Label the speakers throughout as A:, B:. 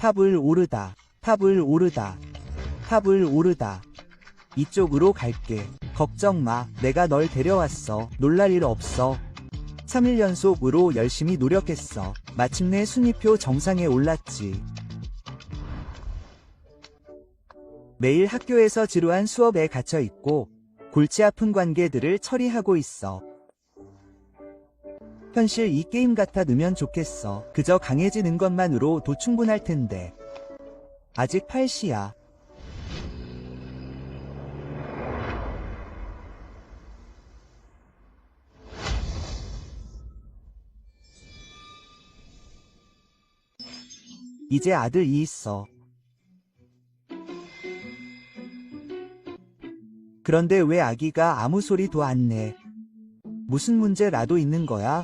A: 탑을 오르다, 탑을 오르다, 탑을 오르다. 이쪽으로 갈게. 걱정 마. 내가 널 데려왔어. 놀랄 일 없어. 3일 연속으로 열심히 노력했어. 마침내 순위표 정상에 올랐지. 매일 학교에서 지루한 수업에 갇혀있고 골치 아픈 관계들을 처리하고 있어. 현실 이 게임 같아 넣으면 좋겠어. 그저 강해지는 것만으로도 충분할 텐데. 아직 8시야. 이제 아들이 있어. 그런데 왜 아기가 아무 소리도 안 내? 무슨 문제라도 있는 거야?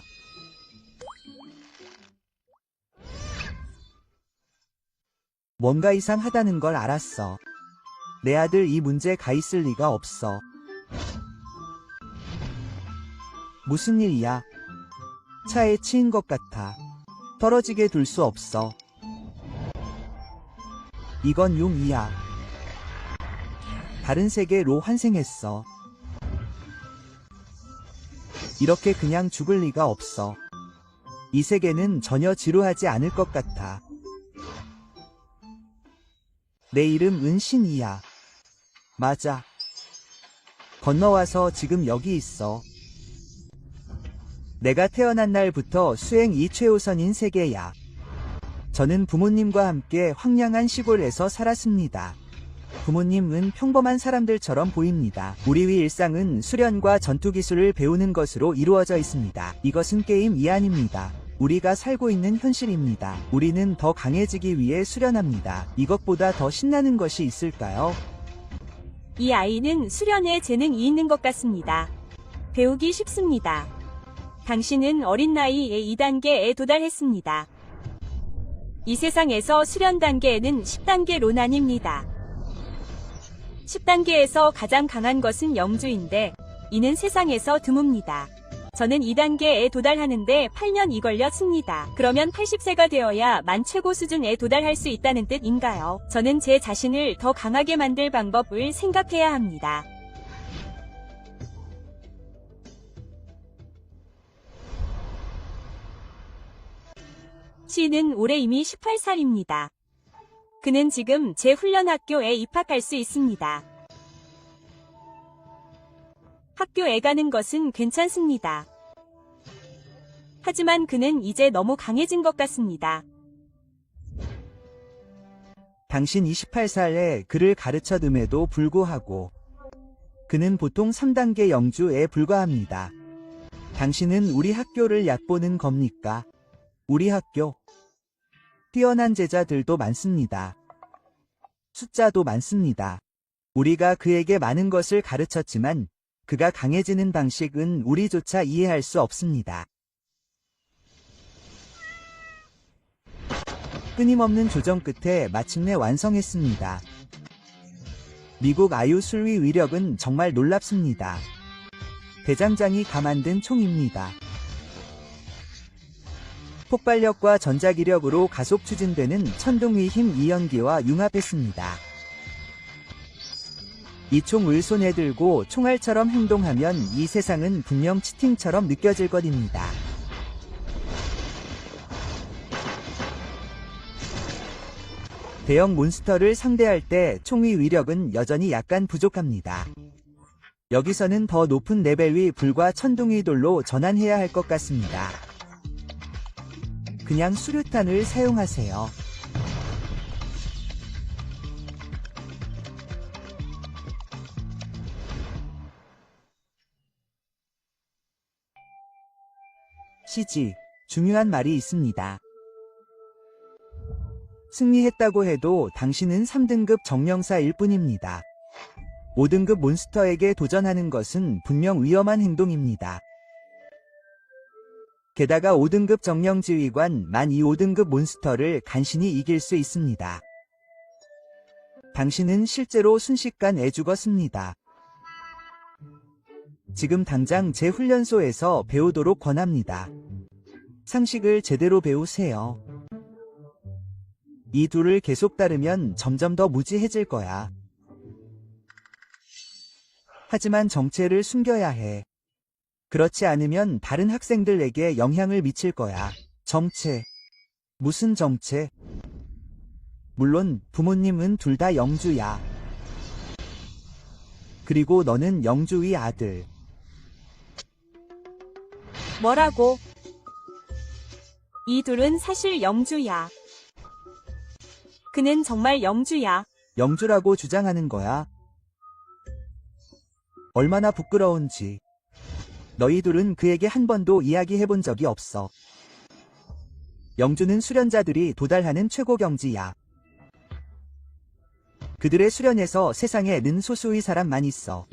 A: 뭔가 이상하다는 걸 알았어. 내 아들 이 문제가 있을 리가 없어. 무슨 일이야? 차에 치인 것 같아. 떨어지게 둘 수 없어. 이건 용이야. 다른 세계로 환생했어. 이렇게 그냥 죽을 리가 없어. 이 세계는 전혀 지루하지 않을 것 같아. 내 이름 은신이야. 맞아. 건너와서 지금 여기 있어. 내가 태어난 날부터 수행이 최우선인 세계야. 저는 부모님과 함께 황량한 시골에서 살았습니다. 부모님은 평범한 사람들처럼 보입니다. 우리 일상은 수련과 전투 기술을 배우는 것으로 이루어져 있습니다. 이것은 게임이 아닙니다. 우리가 살고 있는 현실입니다. 우리는 더 강해지기 위해 수련합니다. 이것보다 더 신나는 것이 있을까요?
B: 이 아이는 수련에 재능이 있는 것 같습니다. 배우기 쉽습니다. 당신은 어린 나이에 2단계에 도달했습니다. 이 세상에서 수련 단계에는 10단계로 나뉩니다. 10단계에서 가장 강한 것은 영주인데 이는 세상에서 드뭅니다. 저는 2단계에 도달하는데 8년이 걸렸습니다. 그러면 80세가 되어야 만 최고 수준에 도달할 수 있다는 뜻인가요? 저는 제 자신을 더 강하게 만들 방법을 생각해야 합니다. 시는 올해 이미 18살입니다. 그는 지금 제 훈련학교에 입학할 수 있습니다. 학교에 가는 것은 괜찮습니다. 하지만 그는 이제 너무 강해진 것 같습니다.
A: 당신 28살에 그를 가르쳐둠에도 불구하고 그는 보통 3단계 영주에 불과합니다. 당신은 우리 학교를 얕보는 겁니까? 우리 학교. 뛰어난 제자들도 많습니다. 숫자도 많습니다. 우리가 그에게 많은 것을 가르쳤지만 그가 강해지는 방식은 우리조차 이해할 수 없습니다. 끊임없는 조정 끝에 마침내 완성했습니다. 미국 아유 술위 위력은 정말 놀랍습니다. 대장장이 가만든 총입니다. 폭발력과 전자기력으로 가속 추진되는 천둥위 힘 이연기와 융합했습니다. 이 총을 손에 들고 총알처럼 행동하면 이 세상은 분명 치팅처럼 느껴질 것입니다. 대형 몬스터를 상대할 때 총의 위력은 여전히 약간 부족합니다. 여기서는 더 높은 레벨의 불과 천둥의 돌로 전환해야 할 것 같습니다. 그냥 수류탄을 사용하세요. CG, 중요한 말이 있습니다. 승리했다고 해도 당신은 3등급 정령사일 뿐입니다. 5등급 몬스터에게 도전하는 것은 분명 위험한 행동입니다. 게다가 5등급 정령 지휘관 이 5등급 몬스터를 간신히 이길 수 있습니다. 당신은 실제로 순식간에 죽었습니다. 지금 당장 제 훈련소에서 배우도록 권합니다. 상식을 제대로 배우세요. 이 둘을 계속 따르면 점점 더 무지해질 거야. 하지만 정체를 숨겨야 해. 그렇지 않으면 다른 학생들에게 영향을 미칠 거야. 정체. 무슨 정체? 물론 부모님은 둘 다 영주야. 그리고 너는 영주의 아들.
B: 뭐라고? 이 둘은 사실 영주야. 그는 정말 영주야.
A: 영주라고 주장하는 거야. 얼마나 부끄러운지. 너희 둘은 그에게 한 번도 이야기해 본 적이 없어. 영주는 수련자들이 도달하는 최고 경지야. 그들의 수련에서 세상에 는 소수의 사람만 있어.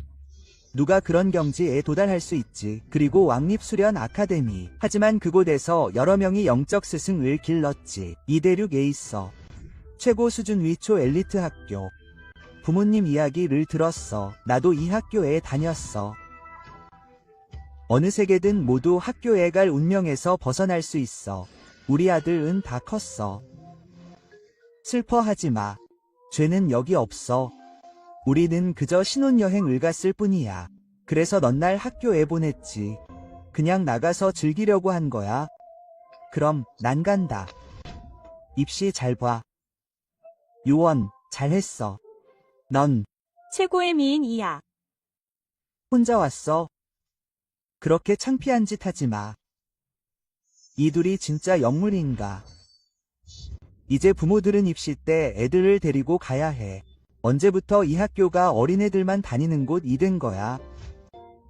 A: 누가 그런 경지에 도달할 수 있지. 그리고 왕립수련 아카데미. 하지만 그곳에서 여러 명이 영적 스승을 길렀지. 이대륙에 있어. 최고 수준 위초 엘리트 학교. 부모님 이야기를 들었어. 나도 이 학교에 다녔어. 어느 세계든 모두 학교에 갈 운명에서 벗어날 수 있어. 우리 아들은 다 컸어. 슬퍼하지 마. 죄는 여기 없어. 우리는 그저 신혼여행을 갔을 뿐이야. 그래서 넌 날 학교에 보냈지. 그냥 나가서 즐기려고 한 거야. 그럼 난 간다. 입시 잘 봐. 요원, 잘했어. 넌
B: 최고의 미인 이야.
A: 혼자 왔어. 그렇게 창피한 짓 하지 마. 이 둘이 진짜 영물인가? 이제 부모들은 입시 때 애들을 데리고 가야 해. 언제부터 이 학교가 어린애들만 다니는 곳이 된 거야?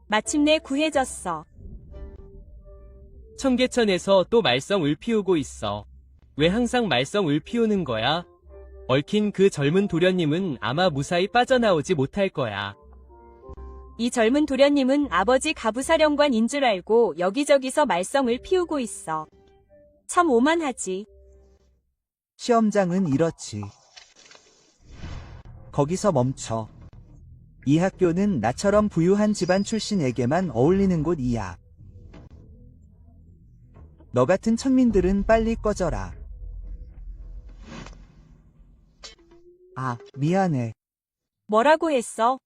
B: 마침내 구해졌어.
C: 청계천에서 또 말썽을 피우고 있어. 왜 항상 말썽을 피우는 거야? 얽힌 그 젊은 도련님은 아마 무사히 빠져나오지 못할 거야.
B: 이 젊은 도련님은 아버지 가부사령관인 줄 알고 여기저기서 말썽을 피우고 있어. 참 오만하지.
A: 시험장은 이렇지. 거기서 멈춰. 이 학교는 나처럼 부유한 집안 출신에게만 어울리는 곳이야. 너 같은 천민들은 빨리 꺼져라. 아, 미안해.
B: 뭐라고 했어?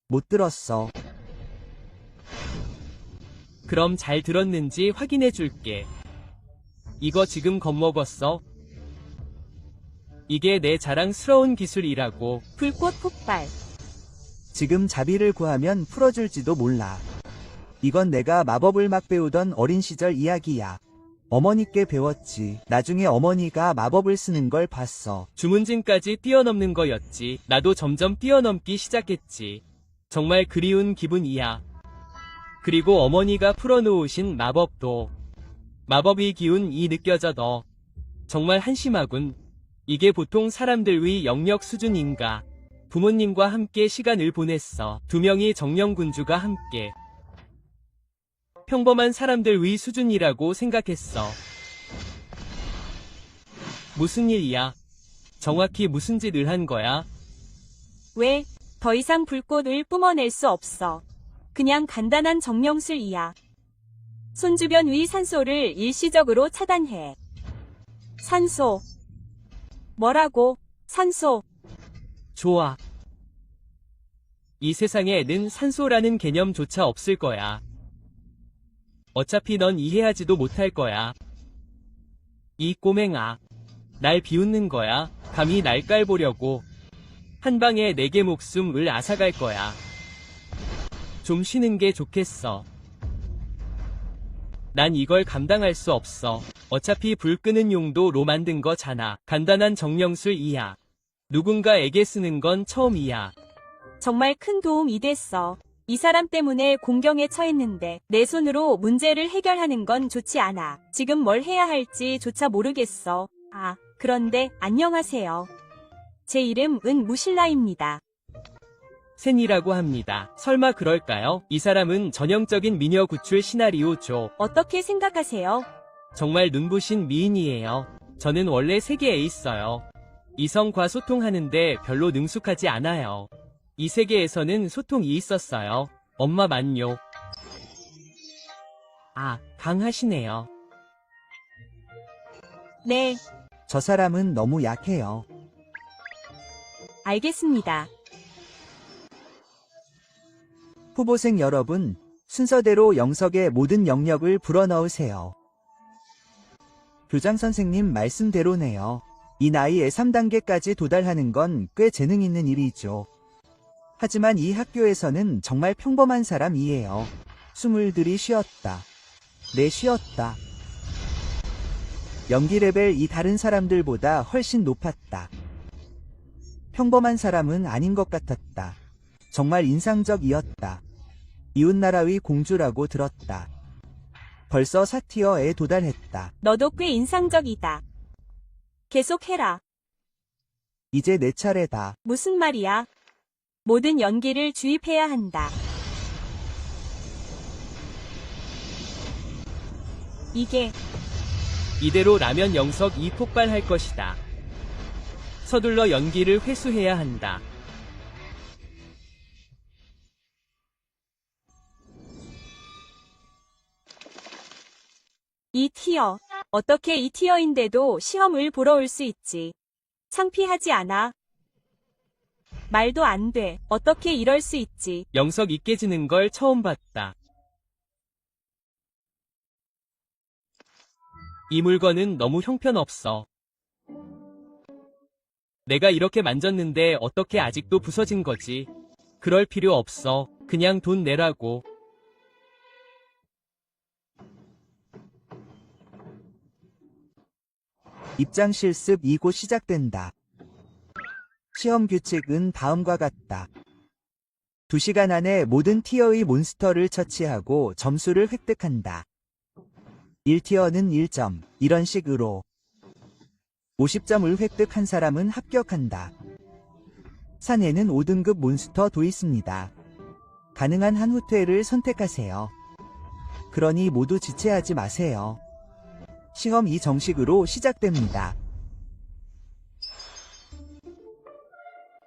A: 못 들었어.
C: 그럼 잘 들었는지 확인해 줄게. 이거 지금 겁먹었어? 이게 내 자랑스러운 기술이라고.
B: 불꽃 폭발.
A: 지금 자비를 구하면 풀어줄지도 몰라. 이건 내가 마법을 막 배우던 어린 시절 이야기야. 어머니께 배웠지. 나중에 어머니가 마법을 쓰는 걸 봤어.
C: 주문진까지 뛰어넘는 거였지. 나도 점점 뛰어넘기 시작했지. 정말 그리운 기분이야. 그리고 어머니가 풀어놓으신 마법도. 마법의 기운이 느껴져 너. 정말 한심하군. 이게 보통 사람들의 영역 수준인가. 부모님과 함께 시간을 보냈어. 두 명이 정령군주가 함께. 평범한 사람들의 수준이라고 생각했어. 무슨 일이야? 정확히 무슨 짓을 한 거야?
B: 왜? 더 이상 불꽃을 뿜어낼 수 없어. 그냥 간단한 정령술이야. 손 주변 위 산소를 일시적으로 차단해. 산소. 뭐라고? 산소.
C: 좋아. 이 세상에는 산소라는 개념조차 없을 거야. 어차피 넌 이해하지도 못할 거야. 이 꼬맹아. 날 비웃는 거야. 감히 날 깔보려고. 한 방에 4개 목숨을 앗아갈 거야. 좀 쉬는 게 좋겠어. 난 이걸 감당할 수 없어. 어차피 불 끄는 용도로 만든 거잖아. 간단한 정령술이야. 누군가에게 쓰는 건 처음이야.
B: 정말 큰 도움이 됐어. 이 사람 때문에 공경에 처했는데 내 손으로 문제를 해결하는 건 좋지 않아. 지금 뭘 해야 할지조차 모르겠어. 아, 그런데 안녕하세요. 제 이름은 무실라입니다.
C: 센이라고 합니다. 설마 그럴까요? 이 사람은 전형적인 미녀 구출 시나리오죠.
B: 어떻게 생각하세요?
C: 정말 눈부신 미인이에요. 저는 원래 세계에 있어요. 이성과 소통하는데 별로 능숙하지 않아요. 이 세계에서는 소통이 있었어요. 엄마 만요. 아, 강하시네요.
B: 네.
A: 저 사람은 너무 약해요.
B: 알겠습니다.
A: 후보생 여러분, 순서대로 영석의 모든 영역을 불어넣으세요. 교장 선생님 말씀대로네요. 이 나이에 3단계까지 도달하는 건 꽤 재능 있는 일이죠. 하지만 이 학교에서는 정말 평범한 사람이에요. 숨을 들이쉬었다. 내쉬었다. 연기 레벨이 다른 사람들보다 훨씬 높았다. 평범한 사람은 아닌 것 같았다. 정말 인상적이었다. 이웃나라의 공주라고 들었다. 벌써 4티어에 도달했다.
B: 너도 꽤 인상적이다. 계속해라.
A: 이제 내 차례다.
B: 무슨 말이야? 모든 연기를 주입해야 한다. 이게
C: 이대로 라면 영석이 폭발할 것이다. 서둘러 연기를 회수해야 한다.
B: 이 티어. 어떻게 이 티어인데도 시험을 보러 올 수 있지? 창피하지 않아? 말도 안 돼. 어떻게 이럴 수 있지?
C: 영석이 깨지는 걸 처음 봤다. 이 물건은 너무 형편없어. 내가 이렇게 만졌는데 어떻게 아직도 부서진 거지? 그럴 필요 없어. 그냥 돈 내라고.
A: 입장 실습 2고 시작된다. 시험 규칙은 다음과 같다. 2시간 안에 모든 티어의 몬스터를 처치하고 점수를 획득한다. 1티어는 1점, 이런 식으로 50점을 획득한 사람은 합격한다. 산에는 5등급 몬스터도 있습니다. 가능한 한 후퇴를 선택하세요. 그러니 모두 지체하지 마세요. 시험이 정식으로 시작됩니다.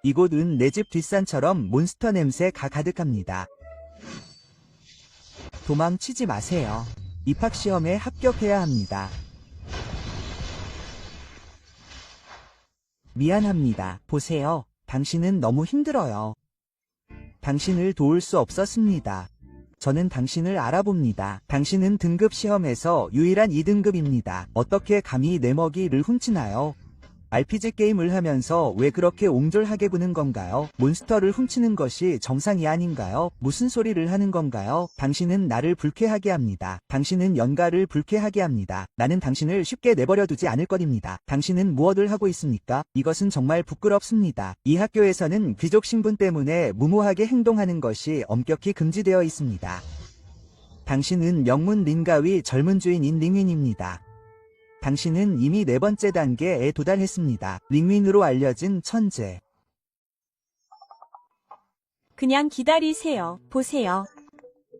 A: 이곳은 내 집 뒷산처럼 몬스터 냄새가 가득합니다. 도망치지 마세요. 입학시험에 합격해야 합니다. 미안합니다. 보세요. 당신은 너무 힘들어요. 당신을 도울 수 없었습니다. 저는 당신을 알아봅니다. 당신은 등급 시험에서 유일한 2등급입니다. 어떻게 감히 내 먹이를 훔치나요? RPG 게임을 하면서 왜 그렇게 옹졸하게 구는 건가요? 몬스터를 훔치는 것이 정상이 아닌가요? 무슨 소리를 하는 건가요? 당신은 나를 불쾌하게 합니다. 당신은 연가를 불쾌하게 합니다. 나는 당신을 쉽게 내버려 두지 않을 것입니다. 당신은 무엇을 하고 있습니까? 이것은 정말 부끄럽습니다. 이 학교에서는 귀족 신분 때문에 무모하게 행동하는 것이 엄격히 금지되어 있습니다. 당신은 명문 린가위 젊은 주인인 링윈입니다. 당신은 이미 4번째 단계에 도달했습니다. 링윈으로 알려진 천재.
B: 그냥 기다리세요. 보세요.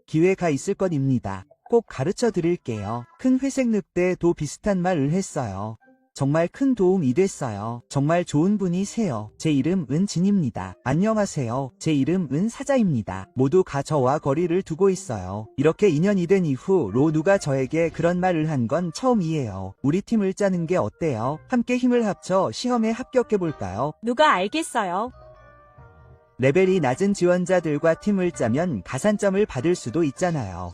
A: 기회가 있을 것입니다. 꼭 가르쳐 드릴게요. 큰 회색 늑대도 비슷한 말을 했어요. 정말 큰 도움이 됐어요. 정말 좋은 분이세요. 제 이름 은진입니다. 안녕하세요. 제 이름 은사자입니다. 모두가 저와 거리를 두고 있어요. 이렇게 2년이 된 이후로 누가 저에게 그런 말을 한 건 처음이에요. 우리 팀을 짜는 게 어때요? 함께 힘을 합쳐 시험에 합격해볼까요?
B: 누가 알겠어요?
A: 레벨이 낮은 지원자들과 팀을 짜면 가산점을 받을 수도 있잖아요.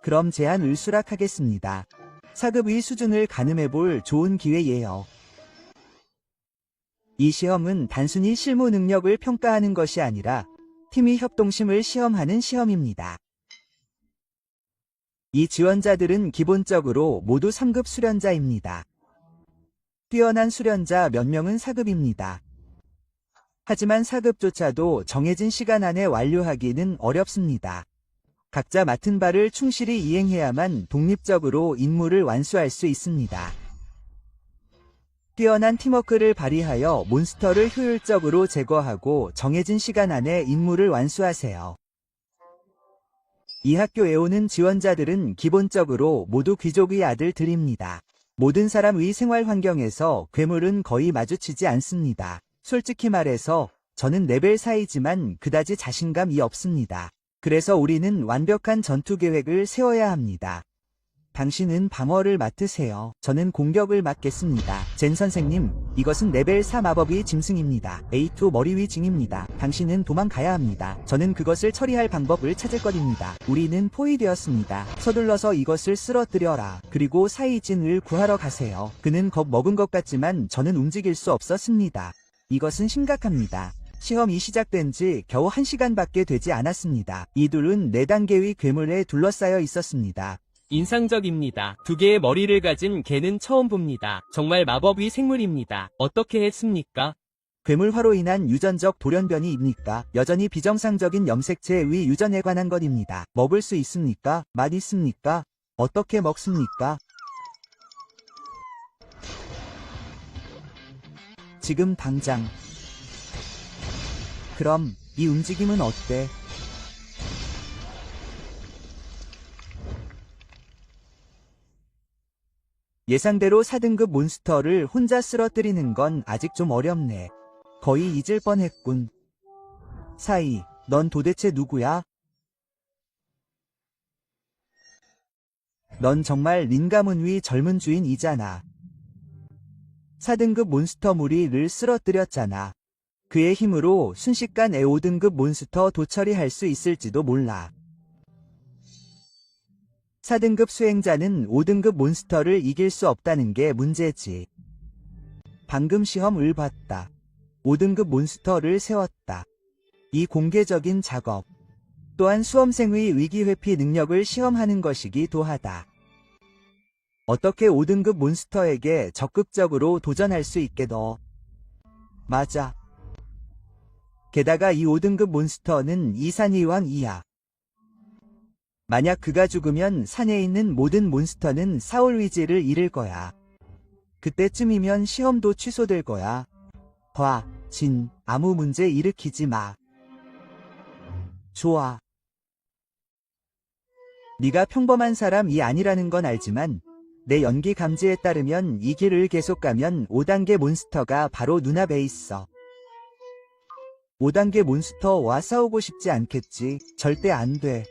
A: 그럼 제안을 수락하겠습니다. 사급의 수준을 가늠해볼 좋은 기회예요. 이 시험은 단순히 실무 능력을 평가하는 것이 아니라 팀의 협동심을 시험하는 시험입니다. 이 지원자들은 기본적으로 모두 3급 수련자입니다. 뛰어난 수련자 몇 명은 4급입니다. 하지만 4급조차도 정해진 시간 안에 완료하기는 어렵습니다. 각자 맡은 바를 충실히 이행해야만 독립적으로 임무를 완수할 수 있습니다. 뛰어난 팀워크를 발휘하여 몬스터를 효율적으로 제거하고 정해진 시간 안에 임무를 완수하세요. 이 학교에 오는 지원자들은 기본적으로 모두 귀족의 아들들입니다. 모든 사람의 생활 환경에서 괴물은 거의 마주치지 않습니다. 솔직히 말해서 저는 레벨 4이지만 그다지 자신감이 없습니다. 그래서 우리는 완벽한 전투 계획을 세워야 합니다. 당신은 방어를 맡으세요. 저는 공격을 맡겠습니다. 젠 선생님, 이것은 레벨 4 마법의 짐승입니다. A2 머리 위 징입니다. 당신은 도망가야 합니다. 저는 그것을 처리할 방법을 찾을 것입니다. 우리는 포위되었습니다. 서둘러서 이것을 쓰러뜨려라. 그리고 사이진을 구하러 가세요. 그는 겁먹은 것 같지만 저는 움직일 수 없었습니다. 이것은 심각합니다. 시험이 시작된 지 겨우 1시간밖에 되지 않았습니다. 이 둘은 4단계의 괴물에 둘러싸여 있었습니다.
C: 인상적입니다. 2개의 머리를 가진 개는 처음 봅니다. 정말 마법의 생물입니다. 어떻게 했습니까?
A: 괴물화로 인한 유전적 돌연변이입니까? 여전히 비정상적인 염색체의 유전에 관한 것입니다. 먹을 수 있습니까? 맛 있습니까? 어떻게 먹습니까? 지금 당장. 그럼 이 움직임은 어때? 예상대로 4등급 몬스터를 혼자 쓰러뜨리는 건 아직 좀 어렵네. 거의 잊을 뻔했군. 사이, 넌 도대체 누구야? 넌 정말 린가문위 젊은 주인이잖아. 4등급 몬스터 무리를 쓰러뜨렸잖아. 그의 힘으로 순식간에 5등급 몬스터 도처리할 수 있을지도 몰라. 4등급 수행자는 5등급 몬스터를 이길 수 없다는 게 문제지. 방금 시험을 봤다. 5등급 몬스터를 세웠다. 이 공개적인 작업 또한 수험생의 위기회피 능력을 시험하는 것이기도 하다. 어떻게 5등급 몬스터에게 적극적으로 도전할 수 있게 너. 맞아. 게다가 이 5등급 몬스터는 이산이왕이야. 만약 그가 죽으면 산에 있는 모든 몬스터는 사올 위지를 잃을 거야. 그때쯤이면 시험도 취소될 거야. 진, 아무 문제 일으키지 마. 좋아. 네가 평범한 사람이 아니라는 건 알지만 내 연기 감지에 따르면 이 길을 계속 가면 5단계 몬스터가 바로 눈앞에 있어. 5단계 몬스터와 싸우고 싶지 않겠지. 절대 안 돼.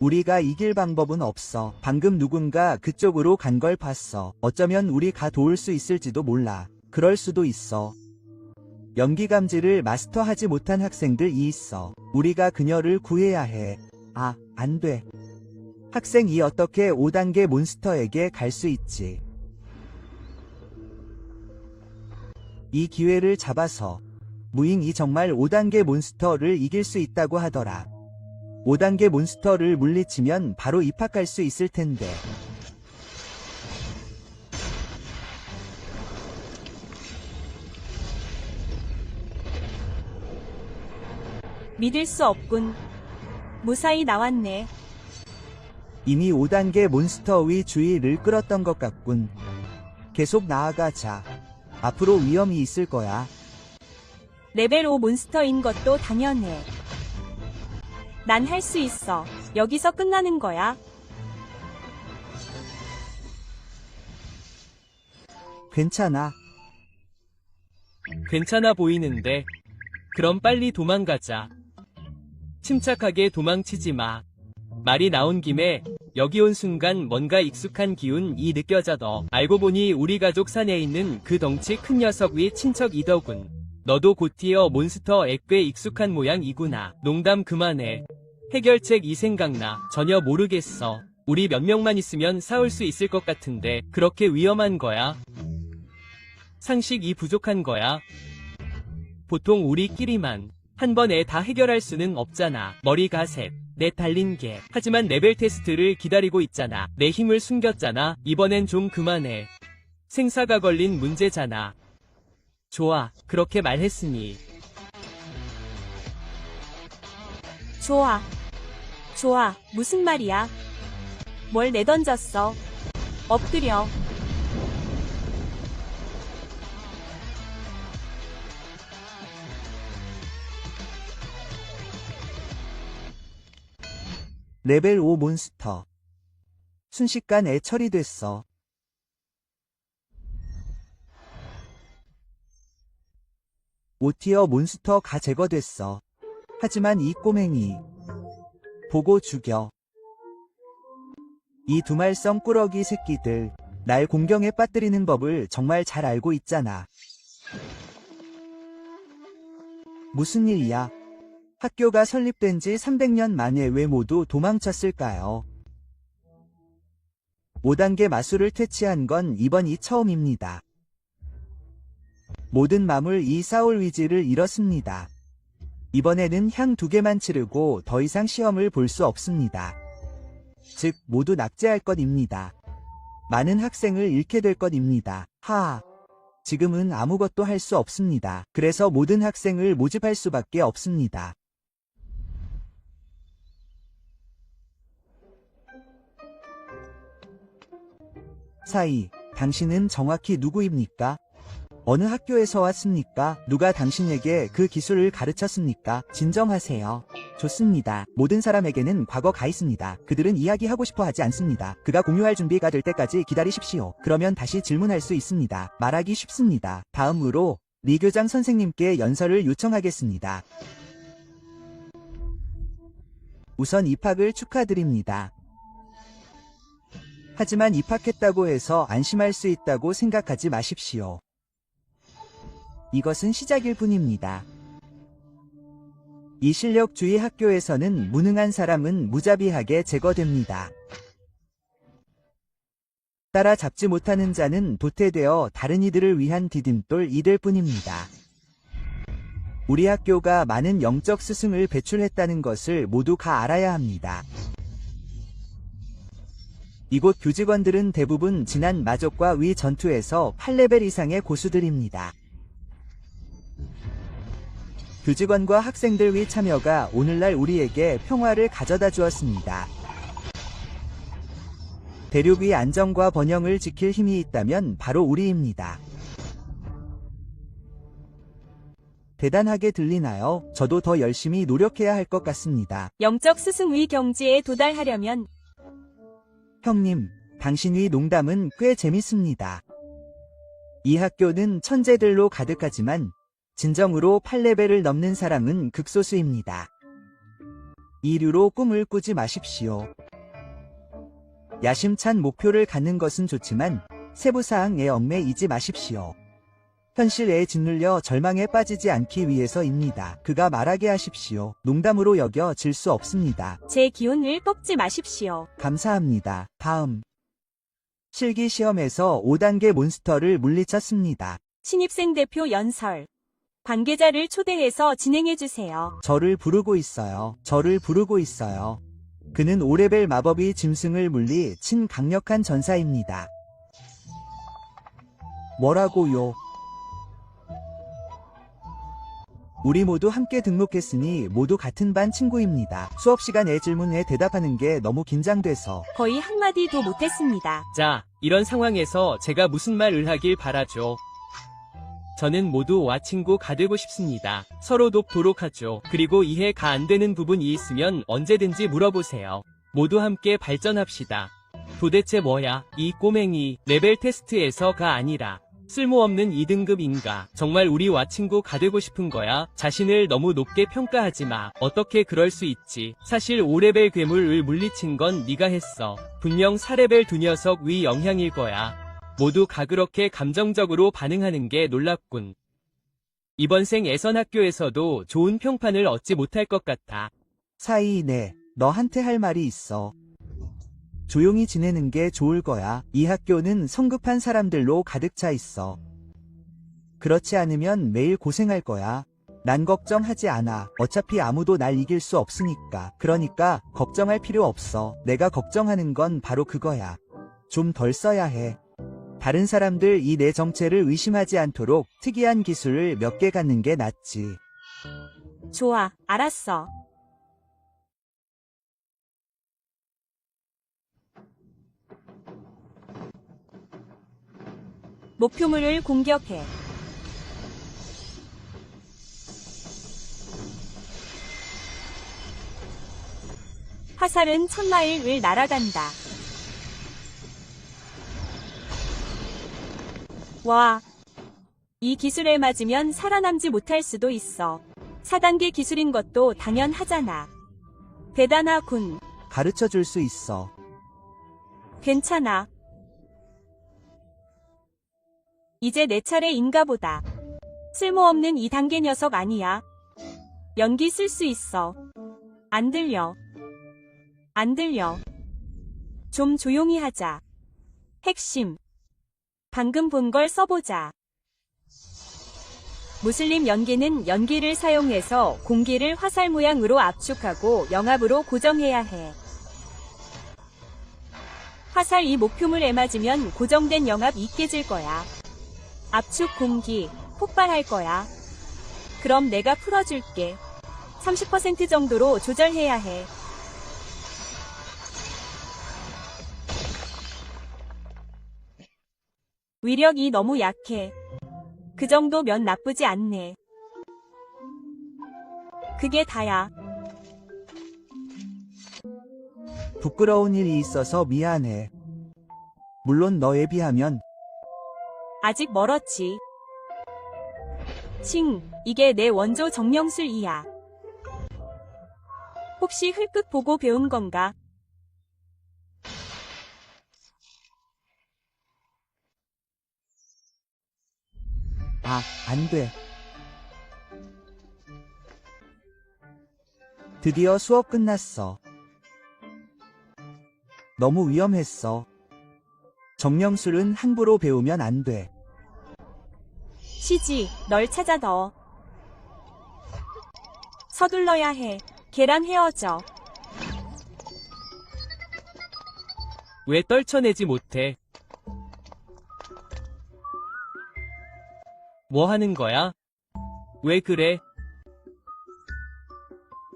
A: 우리가 이길 방법은 없어. 방금 누군가 그쪽으로 간 걸 봤어. 어쩌면 우리가 도울 수 있을지도 몰라. 그럴 수도 있어. 연기 감지를 마스터하지 못한 학생들이 있어. 우리가 그녀를 구해야 해. 안 돼. 학생이 어떻게 5단계 몬스터에게 갈 수 있지? 이 기회를 잡아서 무잉이 정말 5단계 몬스터를 이길 수 있다고 하더라. 5단계 몬스터를 물리치면 바로 입학할 수 있을 텐데.
B: 믿을 수 없군. 무사히 나왔네.
A: 이미 5단계 몬스터의 주의를 끌었던 것 같군. 계속 나아가자. 앞으로 위험이 있을 거야.
B: 레벨 5 몬스터인 것도 당연해. 난 할 수 있어. 여기서 끝나는 거야.
A: 괜찮아.
C: 괜찮아 보이는데. 그럼 빨리 도망가자. 침착하게 도망치지 마. 말이 나온 김에 여기 온 순간 뭔가 익숙한 기운이 느껴져. 알고 보니 우리 가족 산에 있는 그 덩치 큰 녀석의 친척이더군. 너도 곧티어 몬스터 액괴 익숙한 모양이구나. 농담 그만해. 해결책이 생각나. 전혀 모르겠어. 우리 몇 명만 있으면 싸울 수 있을 것 같은데 그렇게 위험한 거야? 상식이 부족한 거야? 보통 우리끼리만 한 번에 다 해결할 수는 없잖아. 머리가 셋, 넷 달린 게. 하지만 레벨 테스트를 기다리고 있잖아. 내 힘을 숨겼잖아. 이번엔 좀 그만해. 생사가 걸린 문제잖아. 좋아, 그렇게 말했으니.
B: 좋아, 무슨 말이야? 뭘 내던졌어? 엎드려.
A: 레벨 5 몬스터. 순식간에 처리됐어. 오티어 몬스터가 제거됐어. 하지만 이 꼬맹이. 보고 죽여. 이 두말썽 꾸러기 새끼들. 날 공경에 빠뜨리는 법을 정말 잘 알고 있잖아. 무슨 일이야? 학교가 설립된 지 300년 만에 왜 모두 도망쳤을까요? 5단계 마술을 퇴치한 건 이번이 처음입니다. 모든 마물 이 싸울 위지를 잃었습니다. 이번에는 향 2개만 치르고 더 이상 시험을 볼 수 없습니다. 즉, 모두 낙제할 것입니다. 많은 학생을 잃게 될 것입니다. 지금은 아무것도 할 수 없습니다. 그래서 모든 학생을 모집할 수밖에 없습니다. 사이, 당신은 정확히 누구입니까? 어느 학교에서 왔습니까? 누가 당신에게 그 기술을 가르쳤습니까? 진정하세요. 좋습니다. 모든 사람에게는 과거가 있습니다. 그들은 이야기하고 싶어 하지 않습니다. 그가 공유할 준비가 될 때까지 기다리십시오. 그러면 다시 질문할 수 있습니다. 말하기 쉽습니다. 다음으로 리 교장 선생님께 연설을 요청하겠습니다. 우선 입학을 축하드립니다. 하지만 입학했다고 해서 안심할 수 있다고 생각하지 마십시오. 이것은 시작일 뿐입니다. 이 실력주의 학교에서는 무능한 사람은 무자비하게 제거됩니다. 따라잡지 못하는 자는 도태되어 다른 이들을 위한 디딤돌 이될 뿐입니다. 우리 학교가 많은 영적 스승을 배출했다는 것을 모두가 알아야 합니다. 이곳 교직원들은 대부분 지난 마족과 위 전투에서 8레벨 이상의 고수들입니다. 교직원과 학생들 위 참여가 오늘날 우리에게 평화를 가져다 주었습니다. 대륙 위 안정과 번영을 지킬 힘이 있다면 바로 우리입니다. 대단하게 들리나요? 저도 더 열심히 노력해야 할 것 같습니다.
B: 영적 스승의 경지에 도달하려면
A: 형님, 당신의 농담은 꽤 재밌습니다. 이 학교는 천재들로 가득하지만 진정으로 8레벨을 넘는 사람은 극소수입니다. 이류로 꿈을 꾸지 마십시오. 야심찬 목표를 갖는 것은 좋지만 세부사항에 얽매이지 마십시오. 현실에 짓눌려 절망에 빠지지 않기 위해서입니다. 그가 말하게 하십시오. 농담으로 여겨질 수 없습니다.
B: 제 기운을 뽑지 마십시오.
A: 감사합니다. 다음. 실기 시험에서 5단계 몬스터를 물리쳤습니다.
B: 신입생 대표 연설. 관계자를 초대해서 진행해주세요.
A: 저를 부르고 있어요. 저를 부르고 있어요. 그는 5레벨 마법이 짐승을 물리친 강력한 전사입니다. 뭐라고요? 우리 모두 함께 등록했으니 모두 같은 반 친구입니다. 수업 시간에 질문에 대답하는 게 너무 긴장돼서
B: 거의 한마디도 못했습니다.
C: 자, 이런 상황에서 제가 무슨 말을 하길 바라죠. 저는 모두 와 친구가 되고 싶습니다. 서로 돕도록 하죠. 그리고 이해가 안 되는 부분이 있으면 언제든지 물어보세요. 모두 함께 발전합시다. 도대체 뭐야, 이 꼬맹이. 레벨 테스트에서가 아니라 쓸모없는 2등급인가? 정말 우리 와 친구가 되고 싶은 거야? 자신을 너무 높게 평가하지 마. 어떻게 그럴 수 있지? 사실 5레벨 괴물을 물리친 건 네가 했어. 분명 4레벨 두 녀석 위 영향일 거야. 모두가 그렇게 감정적으로 반응하는 게 놀랍군. 이번 생 예선 학교에서도 좋은 평판을 얻지 못할 것 같아.
A: 사이, 네, 너한테 할 말이 있어. 조용히 지내는 게 좋을 거야. 이 학교는 성급한 사람들로 가득 차 있어. 그렇지 않으면 매일 고생할 거야. 난 걱정하지 않아. 어차피 아무도 날 이길 수 없으니까. 그러니까 걱정할 필요 없어. 내가 걱정하는 건 바로 그거야. 좀 덜 써야 해. 다른 사람들 이 내 정체를 의심하지 않도록 특이한 기술을 몇 개 갖는 게 낫지.
B: 좋아, 알았어. 목표물을 공격해. 화살은 1000마일을 날아간다. 와, 이 기술에 맞으면 살아남지 못할 수도 있어. 4단계 기술인 것도 당연하잖아. 대단하군.
A: 가르쳐 줄 수 있어.
B: 괜찮아. 이제 내 차례인가 보다. 쓸모없는 2단계 녀석 아니야. 연기 쓸 수 있어. 안 들려. 안 들려. 좀 조용히 하자. 핵심. 방금 본 걸 써보자. 무슬림 연기는 연기를 사용해서 공기를 화살 모양으로 압축하고 영압으로 고정해야 해. 화살이 목표물에 맞으면 고정된 영압이 깨질 거야. 압축 공기, 폭발할 거야. 그럼 내가 풀어줄게. 30% 정도로 조절해야 해. 위력이 너무 약해. 그 정도면 나쁘지 않네. 그게 다야.
A: 부끄러운 일이 있어서 미안해. 물론 너에 비하면
B: 아직 멀었지. 이게 내 원조 정령술이야. 혹시 흘끗 보고 배운 건가?
A: 안 돼. 드디어 수업 끝났어. 너무 위험했어. 정령술은 함부로 배우면 안 돼.
B: 쉬지, 널 찾아 더. 서둘러야 해. 걔랑 헤어져.
C: 왜 떨쳐내지 못해? 뭐 하는 거야? 왜 그래?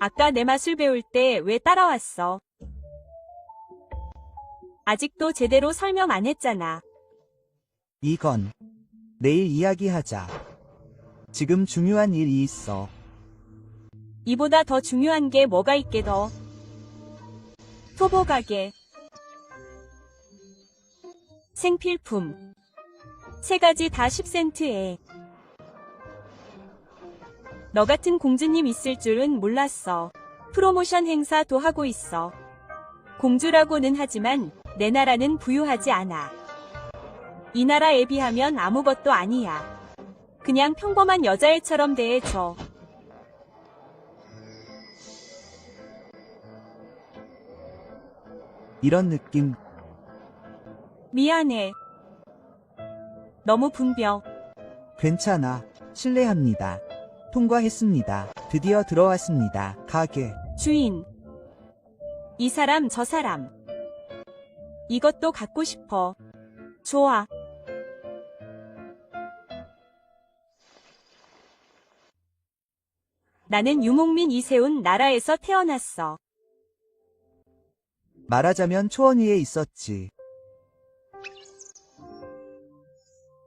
B: 아까 내 마술 배울 때 왜 따라왔어? 아직도 제대로 설명 안 했잖아.
A: 이건 내일 이야기하자. 지금 중요한 일이 있어.
B: 이보다 더 중요한 게 뭐가 있게 더. 토보 가게. 생필품. 3가지 다 10센트에. 너 같은 공주님 있을 줄은 몰랐어. 프로모션 행사도 하고 있어. 공주라고는 하지만 내 나라는 부유하지 않아. 이 나라에 비하면 아무것도 아니야. 그냥 평범한 여자애처럼 대해줘.
A: 이런 느낌.
B: 미안해. 너무 붐벼.
A: 괜찮아. 실례합니다. 통과했습니다. 드디어 들어왔습니다. 가게.
B: 주인. 이 사람 저 사람. 이것도 갖고 싶어. 좋아. 나는 유목민 이세운 나라에서 태어났어.
A: 말하자면 초원 위에 있었지.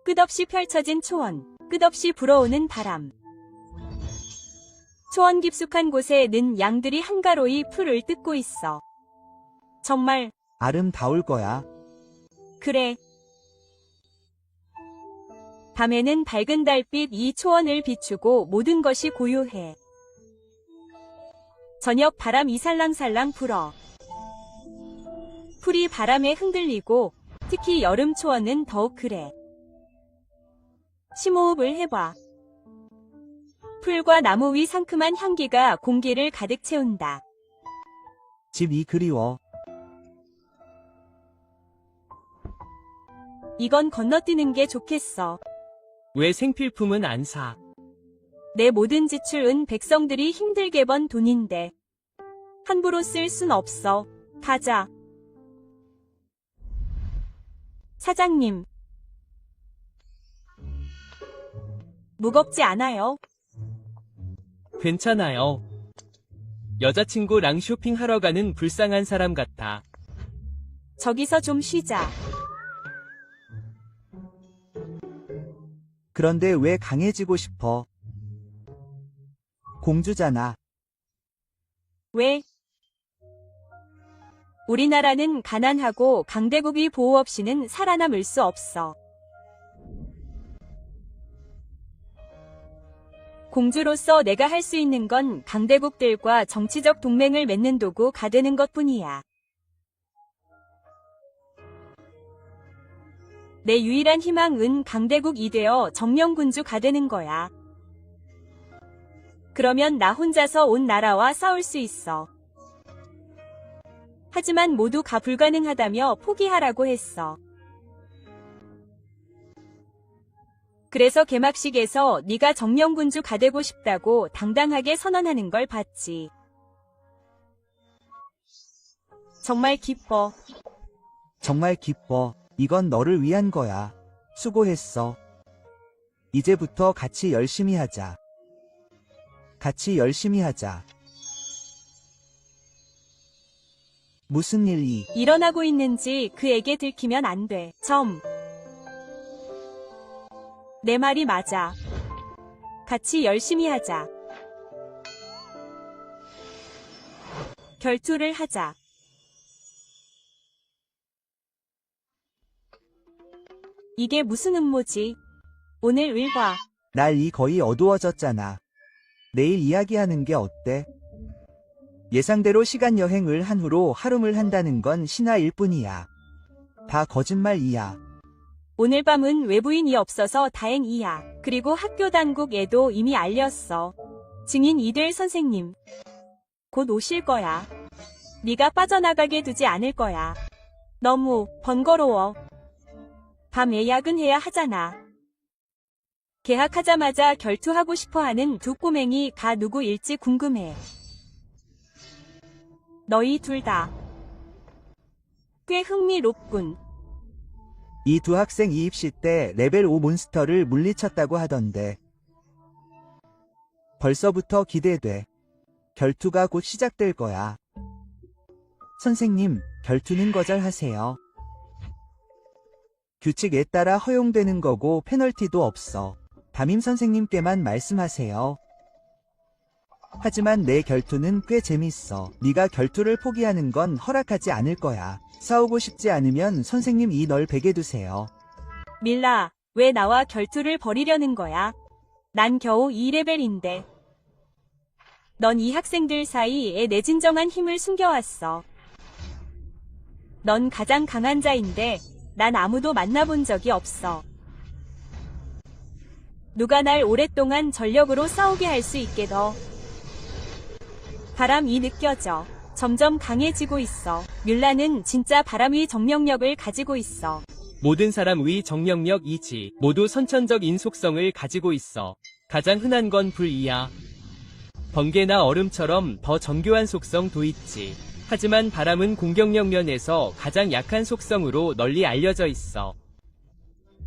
B: 끝없이 펼쳐진 초원, 끝없이 불어오는 바람. 초원 깊숙한 곳에 는 양들이 한가로이 풀을 뜯고 있어. 정말,
A: 아름다울 거야.
B: 그래. 밤에는 밝은 달빛 이 초원을 비추고 모든 것이 고요해. 저녁 바람이 살랑살랑 불어. 풀이 바람에 흔들리고 특히 여름 초원은 더욱 그래. 심호흡을 해봐. 풀과 나무 위 상큼한 향기가 공기를 가득 채운다.
A: 집이 그리워.
B: 이건 건너뛰는 게 좋겠어.
C: 왜 생필품은 안 사?
B: 내 모든 지출은 백성들이 힘들게 번 돈인데. 함부로 쓸 순 없어. 가자. 사장님. 무겁지 않아요?
C: 괜찮아요. 여자친구랑 쇼핑하러 가는 불쌍한 사람 같아.
B: 저기서 좀 쉬자.
A: 그런데 왜 강해지고 싶어? 공주잖아.
B: 왜? 우리나라는 가난하고 강대국의 보호 없이는 살아남을 수 없어. 공주로서 내가 할 수 있는 건 강대국들과 정치적 동맹을 맺는 도구가 되는 것뿐이야. 내 유일한 희망은 강대국이 되어 정령군주가 되는 거야. 그러면 나 혼자서 온 나라와 싸울 수 있어. 하지만 모두가 불가능하다며 포기하라고 했어. 그래서 개막식에서 네가 정령군주가 되고 싶다고 당당하게 선언하는 걸 봤지. 정말 기뻐.
A: 정말 기뻐. 이건 너를 위한 거야. 수고했어. 이제부터 같이 열심히 하자. 같이 열심히 하자. 무슨 일이?
B: 일어나고 있는지 그에게 들키면 안 돼. 내 말이 맞아. 같이 열심히 하자. 결투를 하자. 이게 무슨 음모지? 오늘 을과
A: 날이 거의 어두워졌잖아. 내일 이야기하는 게 어때? 예상대로 시간 여행을 한 후로 하rum을 한다는 건 신화일 뿐이야. 다 거짓말이야.
B: 오늘 밤은 외부인이 없어서 다행이야. 그리고 학교 당국에도 이미 알렸어. 증인이 될 선생님. 곧 오실 거야. 네가 빠져나가게 두지 않을 거야. 너무 번거로워. 밤에 야근해야 하잖아. 계약하자마자 결투하고 싶어하는 두 꼬맹이가 누구일지 궁금해. 너희 둘 다. 꽤 흥미롭군.
A: 이 두 학생 이입시 때 레벨 5 몬스터를 물리쳤다고 하던데. 벌써부터 기대돼. 결투가 곧 시작될 거야. 선생님, 결투는 거절하세요. 규칙에 따라 허용되는 거고 페널티도 없어. 담임 선생님께만 말씀하세요. 하지만 내 결투는 꽤 재밌어. 네가 결투를 포기하는 건 허락하지 않을 거야. 싸우고 싶지 않으면 선생님 이 널 베게 두세요.
B: 밀라, 왜 나와 결투를 벌이려는 거야? 난 겨우 2레벨인데. 넌 이 학생들 사이에 내 진정한 힘을 숨겨왔어. 넌 가장 강한 자인데 난 아무도 만나본 적이 없어. 누가 날 오랫동안 전력으로 싸우게 할 수 있게 더. 바람이 느껴져. 점점 강해지고 있어. 뮬라는 진짜 바람 위 정령력을 가지고 있어.
C: 모든 사람 위 정령력이지. 모두 선천적인 속성을 가지고 있어. 가장 흔한 건 불이야. 번개나 얼음처럼 더 정교한 속성도 있지. 하지만 바람은 공격력 면에서 가장 약한 속성으로 널리 알려져 있어.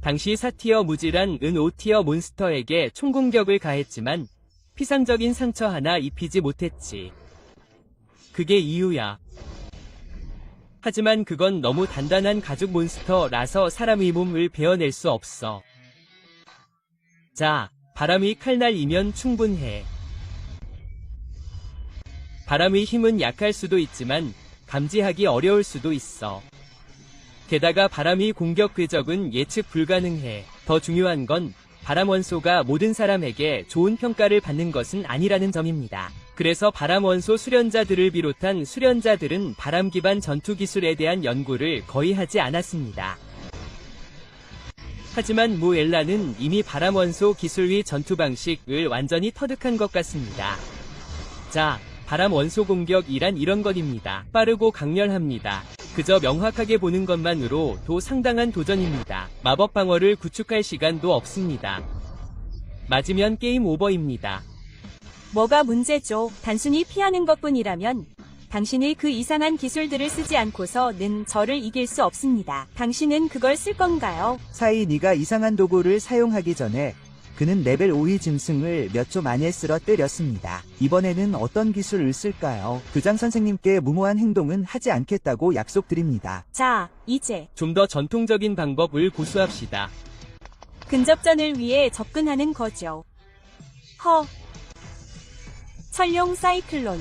C: 당시 4티어 무질한 은 5티어 몬스터에게 총공격을 가했지만 피상적인 상처 하나 입히지 못했지. 그게 이유야. 하지만 그건 너무 단단한 가죽 몬스터라서 사람의 몸을 베어낼 수 없어. 자, 바람의 칼날이면 충분해. 바람의 힘은 약할 수도 있지만 감지하기 어려울 수도 있어. 게다가 바람의 공격 궤적은 예측 불가능해. 더 중요한 건 바람 원소가 모든 사람에게 좋은 평가를 받는 것은 아니라는 점입니다. 그래서 바람 원소 수련자들을 비롯한 수련자들은 바람 기반 전투 기술에 대한 연구를 거의 하지 않았습니다. 하지만 무엘라는 이미 바람 원소 기술 위 전투 방식을 완전히 터득한 것 같습니다. 자, 바람 원소 공격이란 이런 것입니다. 빠르고 강렬합니다. 그저 명확하게 보는 것만으로도 상당한 도전입니다. 마법 방어를 구축할 시간도 없습니다. 맞으면 게임 오버입니다.
B: 뭐가 문제죠? 단순히 피하는 것뿐이라면 당신의 그 이상한 기술들을 쓰지 않고서는 저를 이길 수 없습니다. 당신은 그걸 쓸 건가요?
A: 사이 네가 이상한 도구를 사용하기 전에 그는 레벨 5의 짐승을 몇 초 만에 쓰러뜨렸습니다. 이번에는 어떤 기술을 쓸까요? 교장 선생님께 무모한 행동은 하지 않겠다고 약속드립니다.
B: 자, 이제
C: 좀 더 전통적인 방법을 고수합시다.
B: 근접전을 위해 접근하는 거죠. 철룡 사이클론.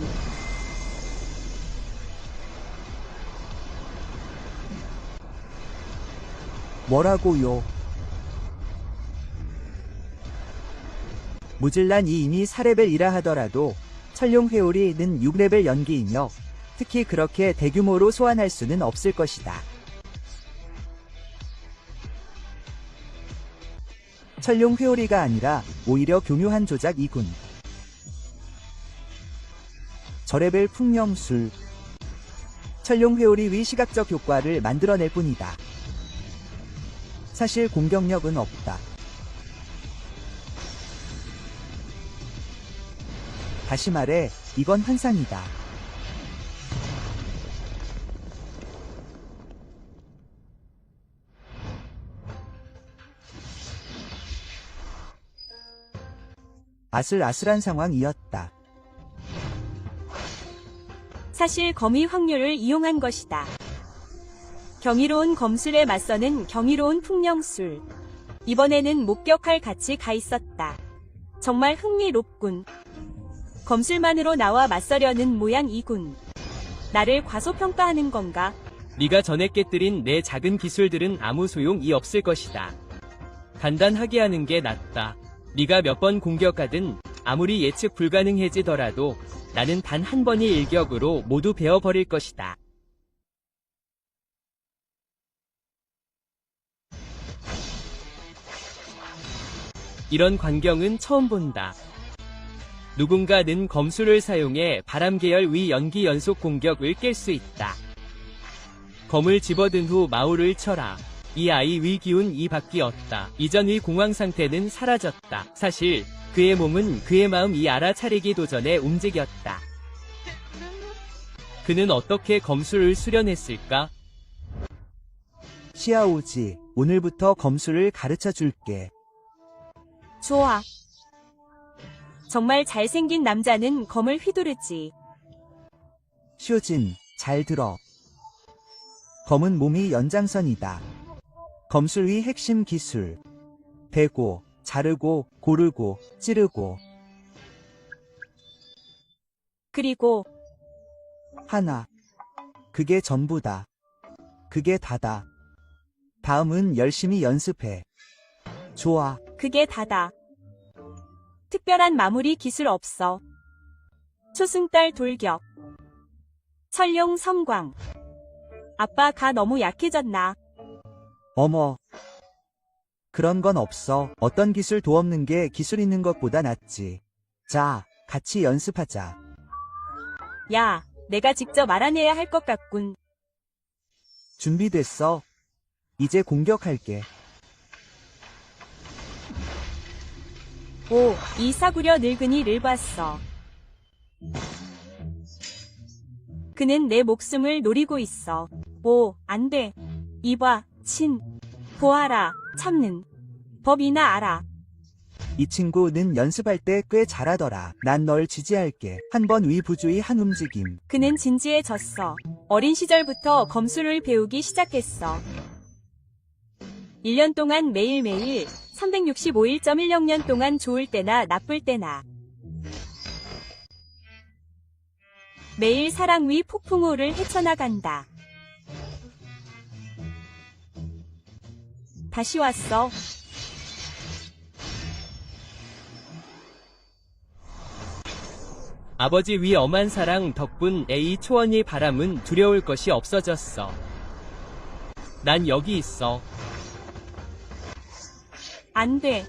A: 뭐라고요? 무질란이 이미 4레벨이라 하더라도 철룡 회오리는 6레벨 연기이며 특히 그렇게 대규모로 소환할 수는 없을 것이다. 철룡 회오리가 아니라 오히려 교묘한 조작 2군. 저레벨 풍령술. 철룡 회오리 위 시각적 효과를 만들어낼 뿐이다. 사실 공격력은 없다. 다시 말해, 이건 환상이다. 아슬아슬한 상황이었다.
B: 사실 검의 확률을 이용한 것이다. 경이로운 검술에 맞서는 경이로운 풍령술. 이번에는 목격할 가치 가 있었다. 정말 흥미롭군. 검술만으로 나와 맞서려는 모양이군. 나를 과소평가하는 건가?
C: 네가 전에 깨뜨린 내 작은 기술들은 아무 소용이 없을 것이다. 간단하게 하는 게 낫다. 네가 몇 번 공격하든 아무리 예측 불가능해지더라도 나는 단 한 번의 일격으로 모두 베어버릴 것이다. 이런 광경은 처음 본다. 누군가는 검술을 사용해 바람계열 위 연기 연속 공격을 깰 수 있다. 검을 집어든 후 마우를 쳐라. 이 아이 위 기운 이 바뀌었다. 이전 위 공황 상태는 사라졌다. 사실 그의 몸은 그의 마음 이 알아차리기 도전에 움직였다. 그는 어떻게 검술을 수련했을까?
A: 시아오지, 오늘부터 검술을 가르쳐 줄게.
B: 좋아. 정말 잘생긴 남자는 검을 휘두르지.
A: 쇼진, 잘 들어. 검은 몸이 연장선이다. 검술 위 핵심 기술. 베고, 자르고, 고르고, 찌르고.
B: 그리고
A: 하나. 그게 전부다. 그게 다다. 다음은 열심히 연습해. 좋아.
B: 그게 다다. 특별한 마무리 기술 없어. 초승달 돌격. 철룡 섬광. 아빠 가 너무 약해졌나?
A: 어머. 그런 건 없어. 어떤 기술도 없는 게 기술 있는 것보다 낫지. 자, 같이 연습하자.
B: 야, 내가 직접 알아내야 할 것 같군.
A: 준비됐어. 이제 공격할게.
B: 오, 이 사구려 늙은이를 봤어. 그는 내 목숨을 노리고 있어. 오, 안 돼. 이봐, 친. 보아라, 참는. 법이나 알아.
A: 이 친구는 연습할 때 꽤 잘하더라. 난 널 지지할게. 한 번 위부주의 한 움직임.
B: 그는 진지해졌어. 어린 시절부터 검술을 배우기 시작했어. 1년 동안 매일매일 365일.10년 동안 좋을 때나 나쁠 때나 매일 사랑 위 폭풍우를 헤쳐나간다. 다시 왔어.
C: 아버지 위 엄한 사랑 덕분 A 초원이 바람은 두려울 것이 없어졌어. 난 여기 있어.
B: 안 돼.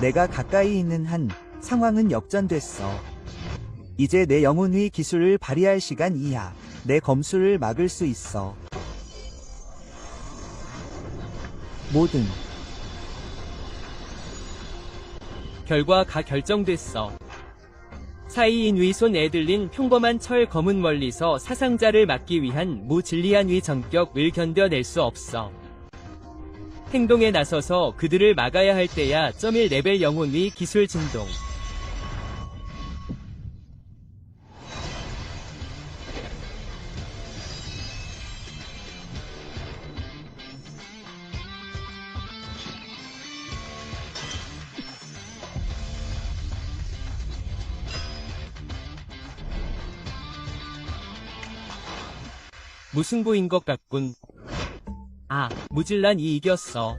A: 내가 가까이 있는 한 상황은 역전됐어. 이제 내 영혼 위 기술을 발휘할 시간이야. 내 검술을 막을 수 있어. 뭐든.
C: 결과가 결정됐어. 사이인 위 손 애들린 평범한 철 검은 멀리서 사상자를 막기 위한 무진리한 위 전격을 견뎌낼 수 없어. 행동에 나서서 그들을 막아야 할 때야. 1 레벨 영혼 위 기술 진동. 무승부인 것 같군. 아, 무질란이 이겼어.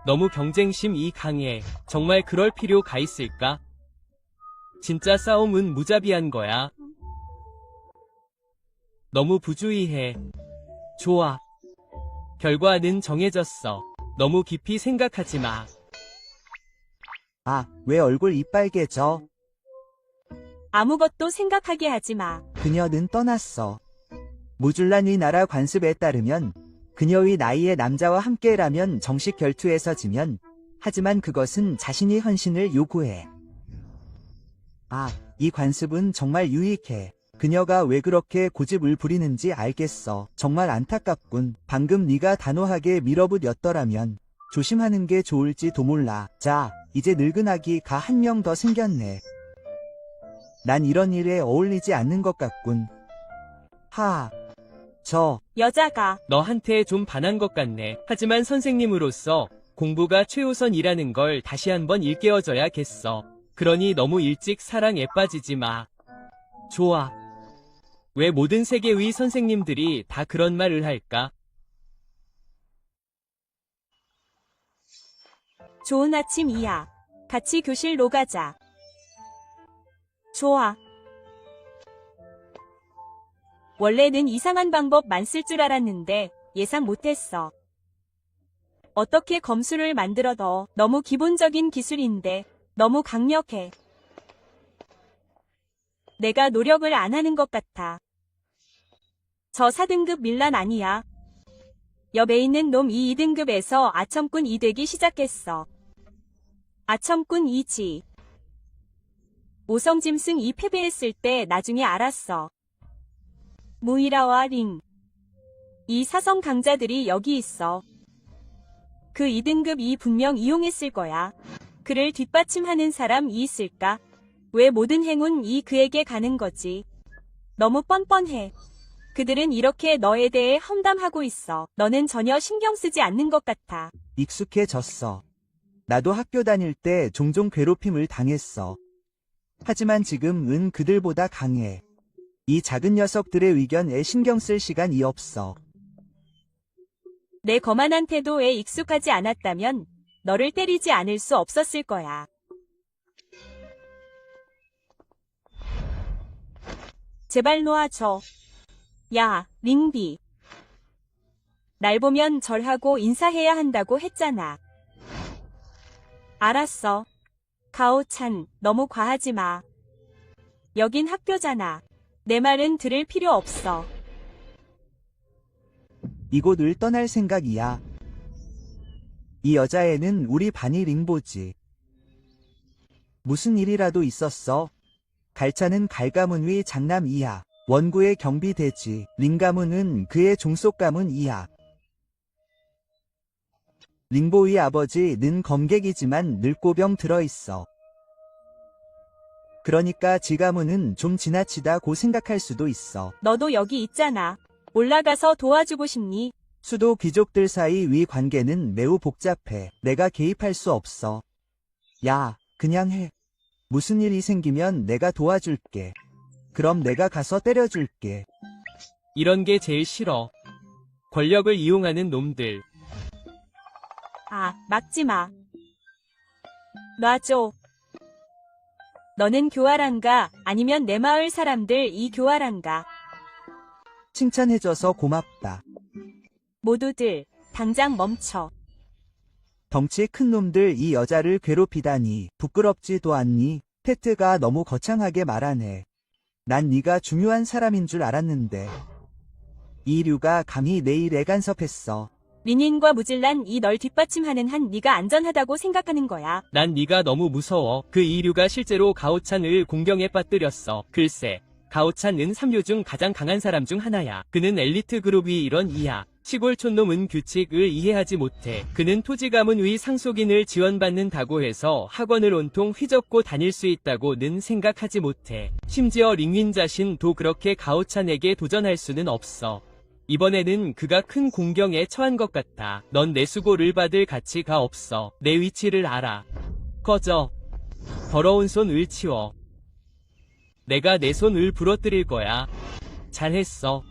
C: 너무 경쟁심이 강해. 정말 그럴 필요가 있을까? 진짜 싸움은 무자비한 거야. 너무 부주의해. 좋아. 결과는 정해졌어. 너무 깊이 생각하지 마.
A: 아, 왜 얼굴 이빨개져?
B: 아무것도 생각하게 하지 마.
A: 그녀는 떠났어. 무줄란의 나라 관습에 따르면 그녀의 나이의 남자와 함께라면 정식 결투에서 지면, 하지만 그것은 자신이 헌신을 요구해. 아, 이 관습은 정말 유익해. 그녀가 왜 그렇게 고집을 부리는지 알겠어. 정말 안타깝군. 방금 네가 단호하게 밀어붙였더라면 조심하는 게 좋을지도 몰라. 자, 이제 늙은 아기가 한 명 더 생겼네. 난 이런 일에 어울리지 않는 것 같군.
B: 여자가
C: 너한테 좀 반한 것 같네. 하지만 선생님으로서 공부가 최우선이라는 걸 다시 한번 일깨워줘야겠어. 그러니 너무 일찍 사랑에 빠지지 마. 좋아. 왜 모든 세계의 선생님들이 다 그런 말을 할까?
B: 좋은 아침 이야. 같이 교실로 가자. 좋아. 원래는 이상한 방법만 쓸 줄 알았는데 예상 못했어. 어떻게 검수를 만들어 둬. 너무 기본적인 기술인데 너무 강력해. 내가 노력을 안 하는 것 같아. 저 4등급 밀란 아니야. 옆에 있는 놈 이 2등급에서 아첨꾼 2 되기 시작했어. 아첨꾼 2지. 오성짐승 2 패배했을 때 나중에 알았어. 무이라와 링. 이 사성 강자들이 여기 있어. 그 2등급 2 분명 이용했을 거야. 그를 뒷받침하는 사람이 있을까? 왜 모든 행운 이 그에게 가는 거지? 너무 뻔뻔해. 그들은 이렇게 너에 대해 험담하고 있어. 너는 전혀 신경 쓰지 않는 것 같아.
A: 익숙해졌어. 나도 학교 다닐 때 종종 괴롭힘을 당했어. 하지만 지금은 그들보다 강해. 이 작은 녀석들의 의견에 신경 쓸 시간이 없어.
B: 내 거만한 태도에 익숙하지 않았다면 너를 때리지 않을 수 없었을 거야. 제발 놓아줘. 야, 링비. 날 보면 절하고 인사해야 한다고 했잖아. 알았어. 가오찬, 너무 과하지 마. 여긴 학교잖아. 내 말은 들을 필요 없어.
A: 이곳을 떠날 생각이야. 이 여자애는 우리 반이 링보지. 무슨 일이라도 있었어? 갈차는 갈가문 장남이야. 원구의 경비대지. 링가문은 그의 종속가문이야. 링보의 아버지는 검객이지만 늙고병 들어있어. 그러니까 지가문은 좀 지나치다고 생각할 수도 있어.
B: 너도 여기 있잖아. 올라가서 도와주고 싶니?
A: 수도 귀족들 사이 위 관계는 매우 복잡해. 내가 개입할 수 없어. 야, 그냥 해. 무슨 일이 생기면 내가 도와줄게. 그럼 내가 가서 때려줄게.
C: 이런 게 제일 싫어. 권력을 이용하는 놈들.
B: 아, 막지 마. 놔줘. 너는 교활한가? 아니면 내 마을 사람들 이 교활한가?
A: 칭찬해줘서 고맙다.
B: 모두들 당장 멈춰.
A: 덩치 큰 놈들 이 여자를 괴롭히다니 부끄럽지도 않니? 페트가 너무 거창하게 말하네. 난 네가 중요한 사람인 줄 알았는데. 이류가 감히 내 일에 간섭했어.
B: 리닌과 무질란 이 널 뒷받침하는 한 네가 안전하다고 생각하는 거야.
C: 난 네가 너무 무서워. 그 이류가 실제로 가오찬을 공경에 빠뜨렸어. 글쎄, 가오찬은 3류 중 가장 강한 사람 중 하나야. 그는 엘리트 그룹이 이런 이야. 시골 촌놈은 규칙을 이해하지 못해. 그는 토지 가문의 상속인을 지원받는다고 해서 학원을 온통 휘젓고 다닐 수 있다고는 생각하지 못해. 심지어 링윈 자신도 그렇게 가오찬에게 도전할 수는 없어. 이번에는 그가 큰 공경에 처한 것 같아. 넌 내 수고를 받을 가치가 없어. 내 위치를 알아. 꺼져. 더러운 손을 치워. 내가 내 손을 부러뜨릴 거야. 잘했어.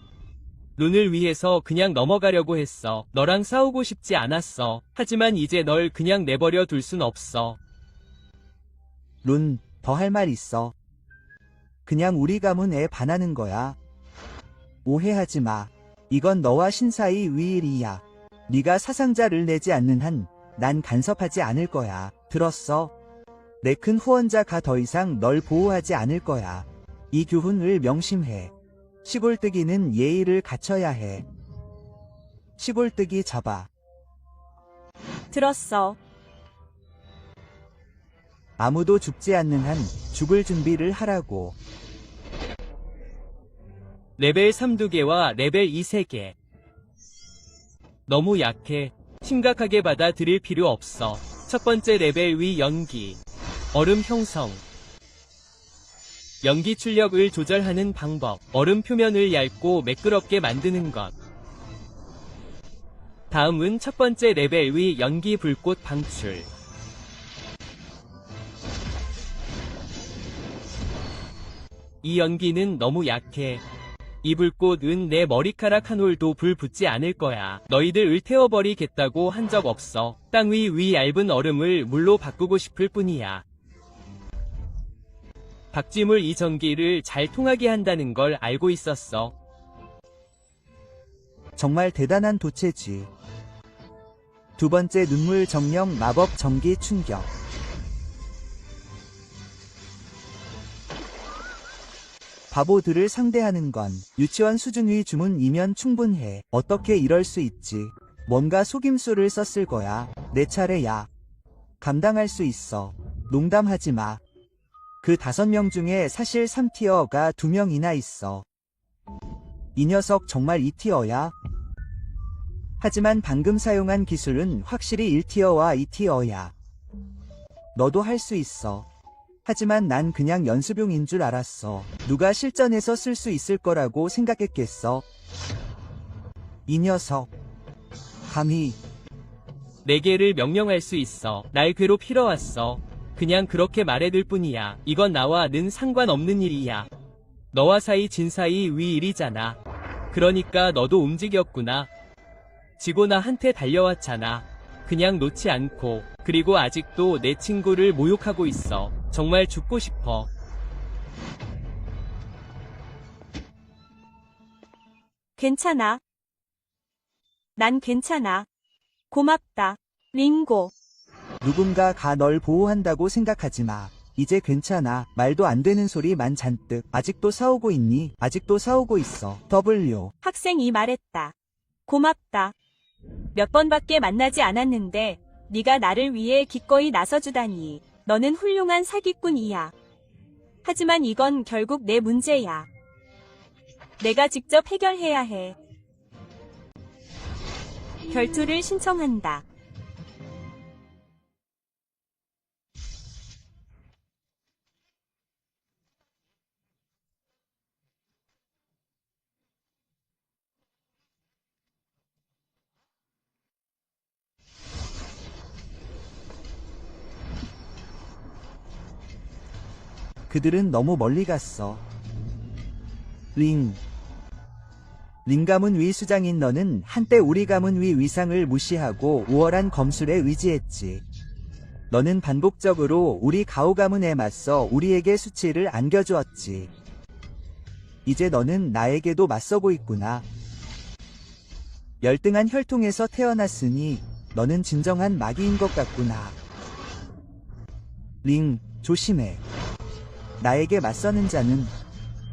C: 룬을 위해서 그냥 넘어가려고 했어. 너랑 싸우고 싶지 않았어. 하지만 이제 널 그냥 내버려 둘 순 없어.
A: 룬, 더 할 말 있어. 그냥 우리 가문에 반하는 거야. 오해하지 마. 이건 너와 신사의 위일이야. 네가 사상자를 내지 않는 한 난 간섭하지 않을 거야. 들었어? 내 큰 후원자가 더 이상 널 보호하지 않을 거야. 이 교훈을 명심해. 시골뜨기는 예의를 갖춰야 해. 시골뜨기 잡아.
B: 들었어.
A: 아무도 죽지 않는 한 죽을 준비를 하라고.
C: 레벨 3 2개와 레벨 2 3개. 너무 약해. 심각하게 받아들일 필요 없어. 첫 번째 레벨 위 연기. 얼음 형성. 연기 출력을 조절하는 방법. 얼음 표면을 얇고 매끄럽게 만드는 것. 다음은 첫 번째 레벨 위 연기 불꽃 방출. 이 연기는 너무 약해. 이 불꽃은 내 머리카락 한 올도 불 붙지 않을 거야. 너희들 태워버리겠다고 한 적 없어. 땅 위 얇은 얼음을 물로 바꾸고 싶을 뿐이야. 박쥐물 이 전기를 잘 통하게 한다는 걸 알고 있었어.
A: 정말 대단한 도체지. 두 번째 눈물 정령 마법 전기 충격. 바보들을 상대하는 건 유치원 수준의 주문이면 충분해. 어떻게 이럴 수 있지? 뭔가 속임수를 썼을 거야. 내 차례야. 감당할 수 있어. 농담하지 마. 그 5명 중에 사실 3티어가 2명이나 있어. 이 녀석 정말 2티어야? 하지만 방금 사용한 기술은 확실히 1티어와 2티어야. 너도 할 수 있어. 하지만 난 그냥 연습용인 줄 알았어. 누가 실전에서 쓸 수 있을 거라고 생각했겠어? 이 녀석. 감히.
C: 4개를 명령할 수 있어. 날 괴롭히러 왔어. 그냥 그렇게 말해둘 뿐이야. 이건 나와 는 상관없는 일이야. 너와 사이 진 사이 위 일이잖아. 그러니까 너도 움직였구나. 지고 나한테 달려왔잖아. 그냥 놓지 않고. 그리고 아직도 내 친구를 모욕하고 있어. 정말 죽고 싶어.
B: 괜찮아. 난 괜찮아. 고맙다. 링고.
A: 누군가가 널 보호한다고 생각하지 마. 이제 괜찮아. 말도 안 되는 소리만 잔뜩. 아직도 싸우고 있니? 아직도 싸우고 있어. W.
B: 학생이 말했다. 고맙다. 몇 번밖에 만나지 않았는데 네가 나를 위해 기꺼이 나서주다니. 너는 훌륭한 사기꾼이야. 하지만 이건 결국 내 문제야. 내가 직접 해결해야 해. 결투를 신청한다.
A: 그들은 너무 멀리 갔어. 링. 링 가문 위 수장인 너는 한때 우리 가문 위 위상을 무시하고 우월한 검술에 의지했지. 너는 반복적으로 우리 가오 가문에 맞서 우리에게 수치를 안겨주었지. 이제 너는 나에게도 맞서고 있구나. 열등한 혈통에서 태어났으니 너는 진정한 마귀인 것 같구나. 링, 조심해. 나에게 맞서는 자는